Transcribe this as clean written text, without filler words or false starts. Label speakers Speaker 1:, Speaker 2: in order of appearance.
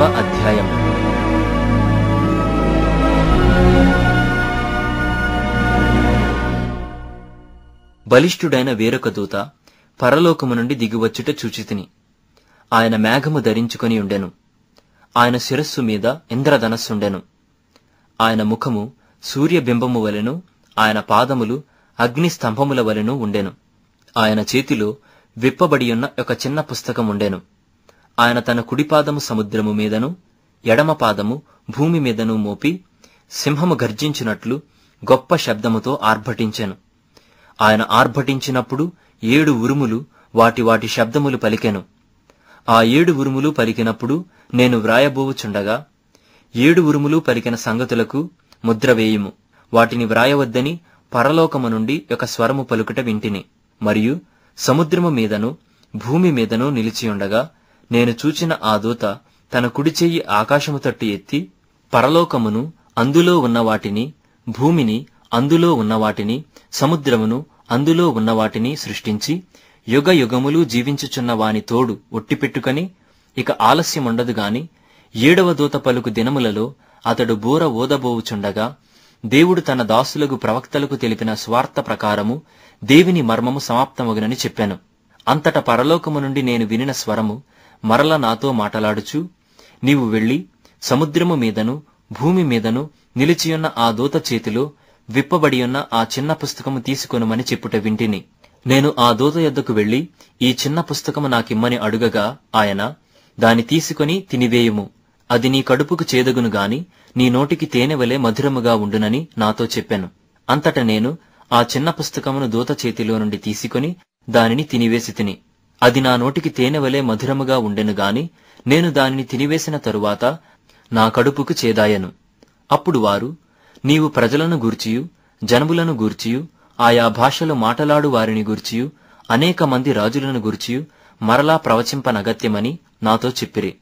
Speaker 1: అధ్యాయం. బలిష్ఠుడైన వేరొక దూత పరలోకము నుండి దిగివచ్చుట చూచితిని. ఆయన మేఘము ధరించుకొని ఉండెను. ఆయన శిరస్సు మీద ఇంద్రధనస్సుండెను. ఆయన ముఖము సూర్యబింబము వలెను, ఆయన పాదములు అగ్ని స్తంభముల వలెను ఉండెను. ఆయన చేతిలో విప్పబడియున్న ఒక చిన్న పుస్తకముండెను. ఆయన తన కుడిపాదము సముద్రము మీదను ఎడమ పాదము భూమి మీదను మోపి సింహము గర్జించినట్లు గొప్ప శబ్దముతో ఆర్భటించెను. ఆయన ఆర్భటించినప్పుడు 7 ఉరుములు వాటి వాటి శబ్దములు పలికెను. ఆ 7 ఉరుములు పలికినప్పుడు నేను వ్రాయబోవుచుండగా 7 ఉరుములు పలికిన సంగతులకు ముద్ర వేయుము, వాటిని వ్రాయవద్దని పరలోకము నుండి ఒక స్వరము పలుకుట వింటిని. మరియు సముద్రము మీదను భూమి మీదను నిలిచియుండగా నేను చూచిన ఆ దూత తన కుడిచెయ్యి ఆకాశము తట్టు ఎత్తి పరలోకమును అందులో ఉన్న వాటిని, భూమిని అందులో ఉన్న వాటిని, సముద్రమును అందులో ఉన్న వాటిని సృష్టించి యుగ యుగములు జీవించుచున్న వాని తోడు ఒట్టిపెట్టుకొని ఇక ఆలస్యముండదు గాని 7వ దూత పలుకు దినములలో అతడు బూర ఊదబోవుచుండగా దేవుడు తన దాసులకు ప్రవక్తలకు తెలిపిన స్వార్థ ప్రకారము దేవుని మర్మము సమాప్తమగునని చెప్పాను. అంతట పరలోకము నుండి నేను వినిన స్వరము మరల నాతో మాటలాడుచు, నీవు వెళ్లి సముద్రము మీదను భూమి మీదను నిలిచియున్న ఆ దూత చేతిలో విప్పబడియున్న ఆ చిన్న పుస్తకము తీసుకొనుమని చెప్పుట వింటిని. నేను ఆ దూత యొద్దకు వెళ్లి ఈ చిన్న పుస్తకము నాకిమ్మని అడుగగా ఆయన, దాని తీసుకొని తినివేయుము, అది నీ కడుపుకు చేదగును గాని నీ నోటికి తేనెవలే మధురముగా ఉండునని నాతో చెప్పాను. అంతట నేను ఆ చిన్న పుస్తకమును దూత చేతిలో నుండి తీసుకొని దానిని తినివేసి తిని, అది నా నోటికి తేనెవలే మధురముగా ఉండెను గాని నేను దానిని తినివేసిన తరువాత నా కడుపుకు చేదాయను. అప్పుడు వారు, నీవు ప్రజలను గూర్చియు జనములను గూర్చియు ఆయా భాషలు మాటలాడు వారిని గూర్చియు అనేక మంది రాజులను గూర్చియు మరలా ప్రవచింపనగత్యమని నాతో చెప్పిరి.